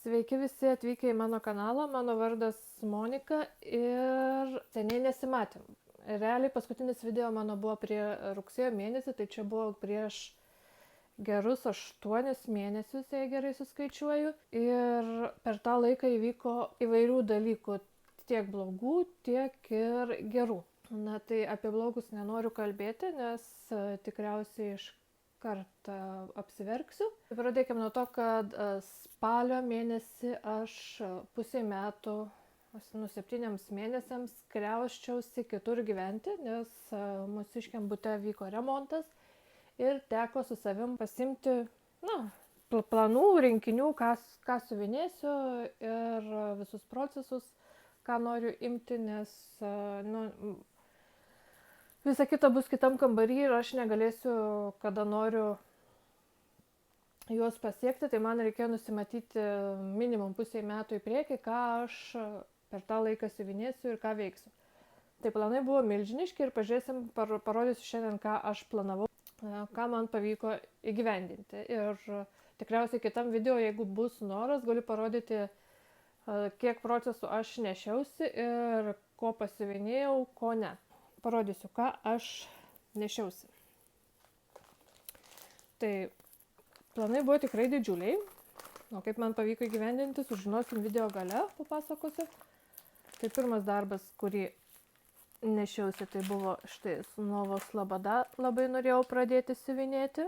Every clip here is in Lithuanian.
Sveiki visi atvykę į mano kanalą, mano vardas Monika ir seniai nesimatėm. Realiai paskutinis video mano buvo prie rugsėjo mėnesį, tai čia buvo prieš gerus 8 mėnesius, jei gerai suskaičiuoju. Ir per tą laiką įvyko įvairių dalykų, tiek blogų, tiek ir gerų. Na tai apie blogus nenoriu kalbėti, nes tikriausiai iš kartą apsiverksiu. Pradėkime nuo to, kad spalio mėnesį aš pusę metų, 7 mėnesiams kriausčiausi kitur gyventi, nes mūsiškiam bute vyko remontas ir teko su savim pasimti planų, rinkinių, ką suvinėsiu ir visus procesus, ką noriu imti, nes visa kita bus kitam kambarį ir aš negalėsiu, kada noriu juos pasiekti, tai man reikėjo nusimatyti minimum pusę metų į priekį, ką aš per tą laiką siuvinėsiu ir ką veiksiu. Tai planai buvo milžiniški ir pažiūrėsim, parodysiu šiandien, ką aš planavau, ką man pavyko įgyvendinti. Ir tikriausiai kitam video, jeigu bus noras, galiu parodyti, kiek procesų aš nešiausi ir ko pasiuvinėjau, ko ne. Parodysiu, ką aš nešiausi. Tai planai buvo tikrai didžiuliai, o kaip man pavyko įgyvendinti, sužinosim video gale, papasakosiu. Tai pirmas darbas, kurį nešiausi, tai buvo štai su Novos Labada, labai norėjau pradėti siuvinėti.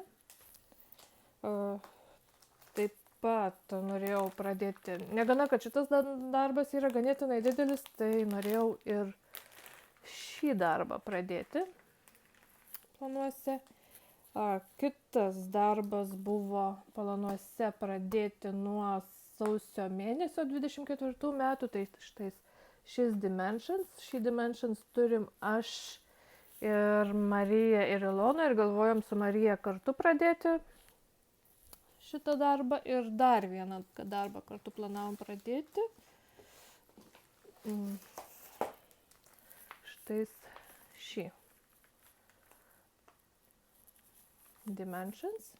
Taip pat norėjau pradėti, negana, kad šitas darbas yra ganėtinai didelis, tai norėjau ir šį darbą pradėti planuose. Kitas darbas buvo planuose pradėti nuo sausio mėnesio 24 metų, tai štai šis Dimensions. Šį Dimensions turim aš ir Marija ir Ilona ir galvojom su Marija kartu pradėti šitą darbą ir dar vieną darbą kartu planavom pradėti. Štai šį Dimensions.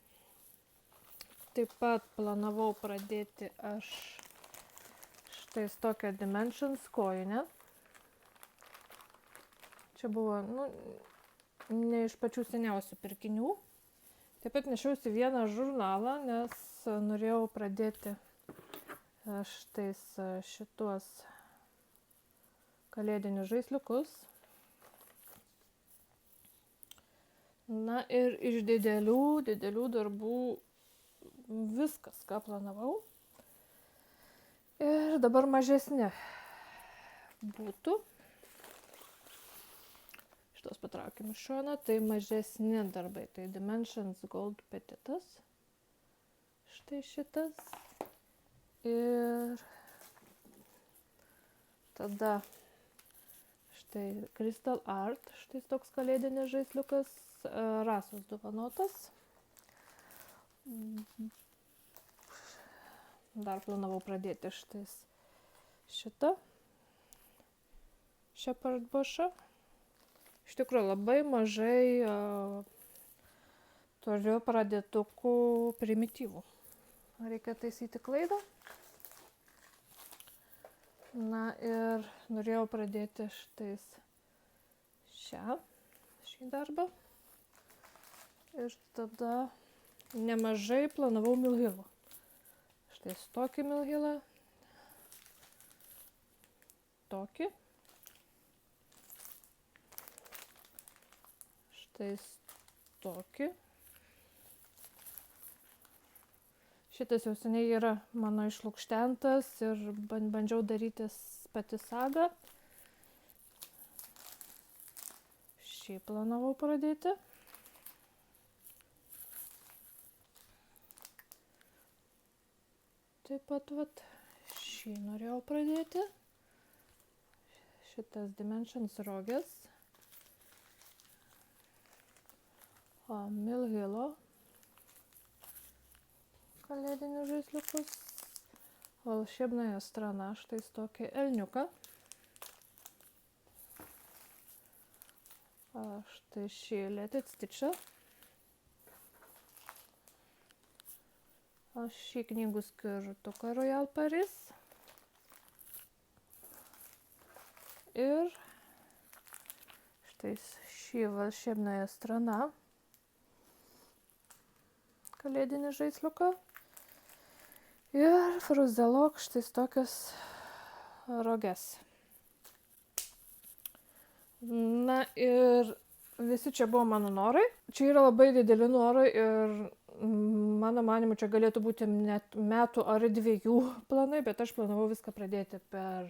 Taip pat planavau pradėti aš štai tokią Dimensions kojinę. Čia buvo ne iš pačių seniausių pirkinių. Taip pat nešiausi vieną žurnalą, nes norėjau pradėti štai šituos kalėdinius žaisliukus. Na ir iš didelių darbų viskas, ką planavau. Ir dabar mažesni būtų. Šitos patraukim iš šoną, tai mažesni darbai. Tai Dimensions Gold Petitas. Štai šitas. Ir tada štai Crystal Art. Štai toks kalėdinis žaisliukas. Rasos dovanotas. Dar planavau pradėti štai šitą Shepherd Bushą. Iš tikrųjų labai mažai turiu pradėtukų primityvų. Reikia taisyti klaidą. Na ir norėjau pradėti štai šį darbą. Ir tada nemažai planavau Milhilų. Štai tokį Milhilą. Tokį. Štai tokį. Šitas jau seniai yra mano išlukštentas ir bandžiau daryti pati sagą. Šį planavau pradėti. Taip pat šį norėjau pradėti. Šitas Dimensions rogės. Milhilo kalėdinius žaisliukus. Волшебная страна, štai tokį elniuką. Štai šį Let It Stitch'ą. šį knygų skirtuką Royal Paris. Ir štai šį волшебная страна. Kalėdinį žaisliuką. Ir Fruzelok štai tokias roges. Na ir visi čia buvo mano norai. Čia yra labai dideli norai ir mano manimu čia galėtų būti net metų ar 2 planai, bet aš planavau viską pradėti per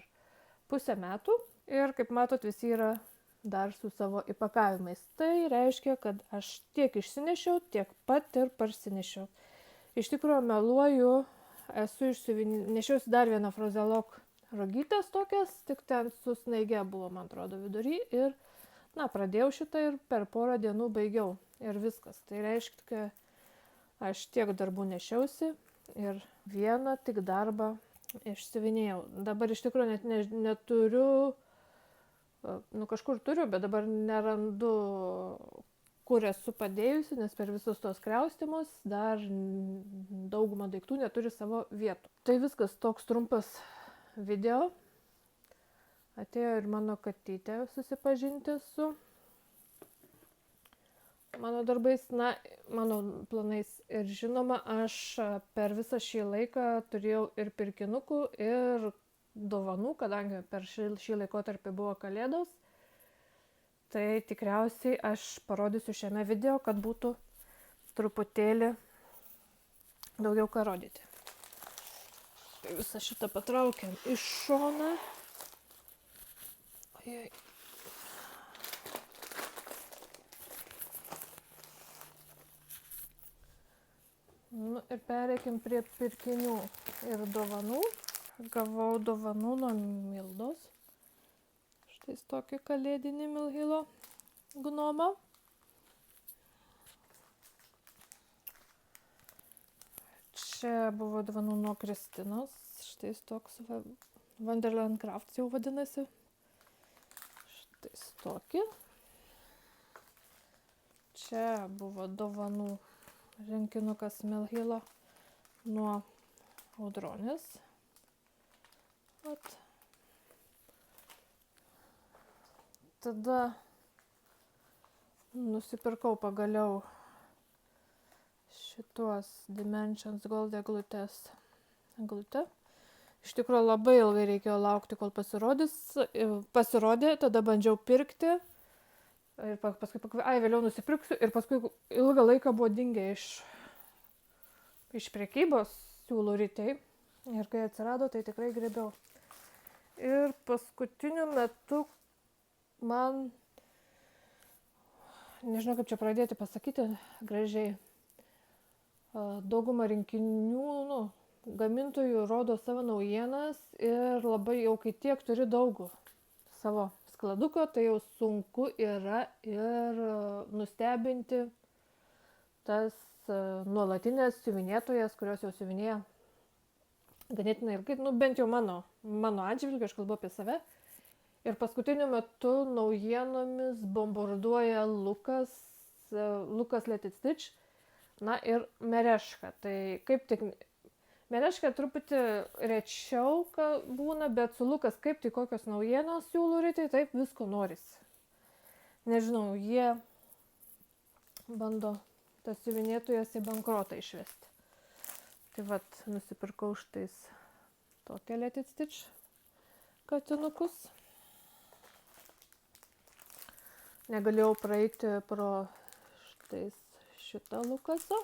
pusę metų. Ir kaip matot, visi yra dar su savo įpakavimais. Tai reiškia, kad aš tiek išsinešiau, tiek pat ir parsinešiau. Iš tikrųjų meluoju, esu nešiausi dar vieną Fruzelok rogytės tokias, tik ten su snaige buvo, man atrodo, vidury. Ir, pradėjau šitą ir per porą dienų baigiau. Ir viskas. Tai reiškia, kad aš tiek darbų nešiausi ir vieną tik darbą išsiuvinėjau. Dabar iš tikrųjų net neturiu, kažkur turiu, bet dabar nerandu, kur esu padėjusi, nes per visus tos kriaustimus dar daugumą daiktų neturi savo vietų. Tai viskas, toks trumpas video. Atėjo ir mano katytė susipažinti su mano darbais, mano planais. Ir žinoma, aš per visą šį laiką turėjau ir pirkinukų, ir dovanų, kadangi per šį laikotarpį buvo kalėdos. Tai tikriausiai aš parodysiu šiame video, kad būtų truputėlį daugiau ką rodyti. Tai visą šitą patraukiam iš šoną. Ojoj. Ir pereikim prie pirkinių ir dovanų. Gavau dovanų nuo Mildos. Štai tokį kalėdinį Milhilo gnomą. Čia buvo dovanų nuo Kristinos. Štai toks Wonderland Crafts jau vadinasi. Štai tokį. Čia buvo dovanų rinkinukas Milhilo nuo Audronės. Tada nusipirkau pagaliau šituos Dimensions Gold eglutę. Iš tikrųjų labai ilgai reikėjo laukti, kol pasirodė, tada bandžiau pirkti. Ir paskui vėliau nusipirksiu. Ir paskui ilgą laiką buvo dingę iš prekybos siūlų rytei. Ir kai atsirado, tai tikrai griebiau. Ir paskutiniu metu man, nežinau kaip čia pradėti pasakyti gražiai, dauguma rinkinių, gamintojų rodo savo naujienas ir labai jau kai tiek turi daug savo skladuko, tai jau sunku yra ir nustebinti tas nuolatinės siuvinėtojas, kurios jau siuvinėja ganėtinai ilgai, bent jau mano atžvilgiu, aš kalbu apie save. Ir paskutiniu metu naujienomis bombarduoja Lukas Let It Stitch, ir Mereška. Tai kaip tik Mereška truputį rečiau būna, bet su Lukas kaip tik kokios naujienos siūlų rytai, taip visko norisi. Nežinau, jie bando tas siuvinėtojas į bankrotą išvesti. Tai nusipirkau štais tokią Let It Stitch katinukus. Negalėjau praeiti pro šitą Lukasą.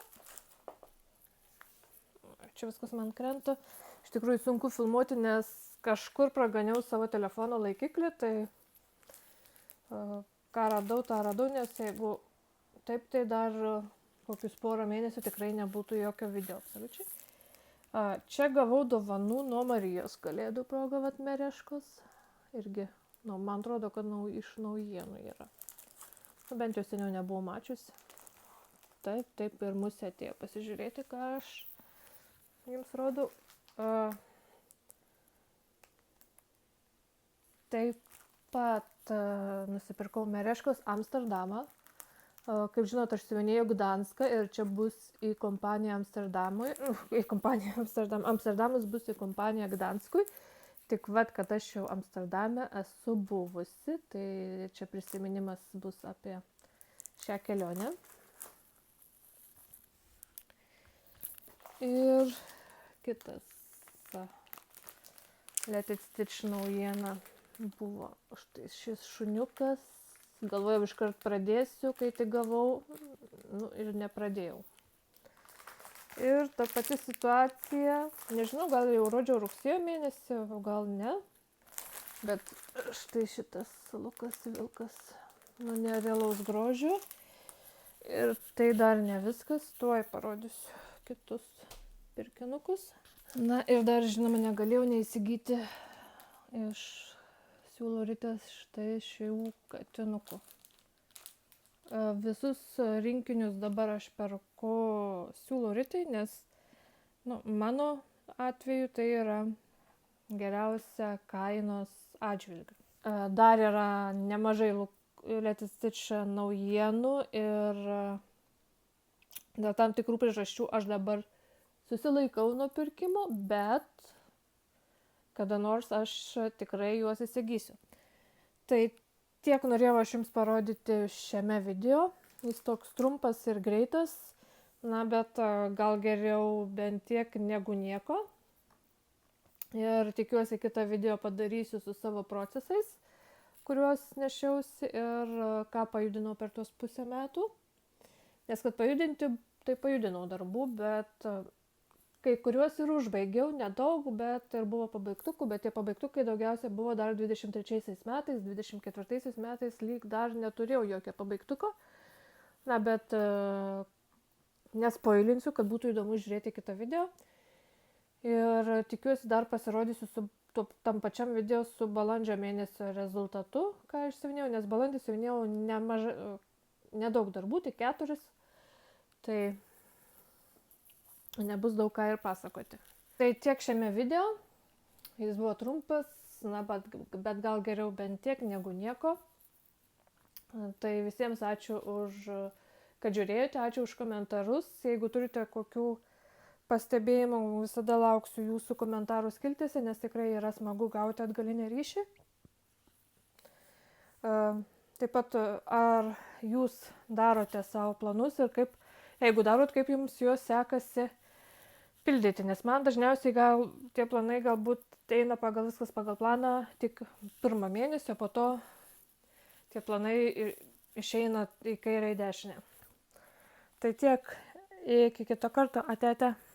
Čia viskas man krenta. Iš tikrųjų sunku filmuoti, nes kažkur praganiau savo telefono laikiklį, tai ką radau, tą radau, nes jeigu taip, tai dar kokius porą mėnesių tikrai nebūtų jokio video absoliučiai. Čia gavau dovanų nuo Marijos kalėdų proga Mereškos. Irgi, man atrodo, kad iš naujienų yra. Bent jau seniau nebuvau mačiusi. Taip ir musė atėjo pasižiūrėti, ką aš jums rodau. Taip pat nusipirkau Mereškos Amsterdamą. Kaip žinot, aš siuvinėjau Gdanską ir čia bus į kompaniją Amsterdamui. Amsterdamas bus į kompaniją Gdanskui. Tik vat, kad aš jau Amsterdame esu buvusi, tai čia prisiminimas bus apie šią kelionę. Ir kitas Let It Stitch naujiena buvo štai šis šuniukas. Galvojau, iškart pradėsiu, kai tik gavau, ir nepradėjau. Ir ta pati situacija, nežinau, gal jau rodžiau rugsėjo mėnesį, o gal ne, bet štai šitas Lukas vilkas, nerealaus grožio. Ir tai dar ne viskas, tuoj parodysiu kitus pirkinukus. Na ir dar, žinoma, negalėjau neįsigyti iš Siūlo Ritės štai šių katinukų. Visus rinkinius dabar aš perku Siūlo Ritai, nes mano atveju tai yra geriausia kainos atžvilgiu. Dar yra nemažai Let It Stitch naujienų ir dėl tam tikrų priežasčių aš dabar susilaikau nuo pirkimo, bet kada nors aš tikrai juos įsigysiu. Tai tiek norėjau aš jums parodyti šiame video. Jis toks trumpas ir greitas, bet gal geriau bent tiek negu nieko. Ir tikiuosi kitą video padarysiu su savo procesais, kuriuos nešiausi ir ką pajudinau per tuos pusę metų. Nes kad pajudinti, tai pajudinau darbų, bet kai kuriuos ir užbaigiau, nedaug, bet ir buvo pabaigtukų, bet tie pabaigtukai daugiausia buvo dar 23 metais, 24 metais lyg dar neturėjau jokio pabaigtuko. Bet nespoilinsiu, kad būtų įdomu žiūrėti kitą video. Ir tikiuosi dar pasirodysiu su tam pačiam video su balandžio mėnesio rezultatu, ką aš siuvinėjau, nes balandį siuvinėjau nedaug darbų, tik 4. Tai nebus daug ką ir pasakoti. Tai tiek šiame video. Jis buvo trumpas, bet gal geriau bent tiek negu nieko. Tai visiems ačiū kad žiūrėjote, ačiū už komentarus. Jeigu turite kokių pastebėjimų, visada lauksiu jūsų komentarų skiltyse, nes tikrai yra smagu gauti atgalinį ryšį. Taip pat, ar jūs darote savo planus ir jeigu darot, kaip jums juos sekasi pildyti, nes man dažniausiai tie planai galbūt eina viskas pagal planą tik 1 mėnesio, po to tie planai išeina į kairę į dešinę. Tai tiek, iki kito karto, ate.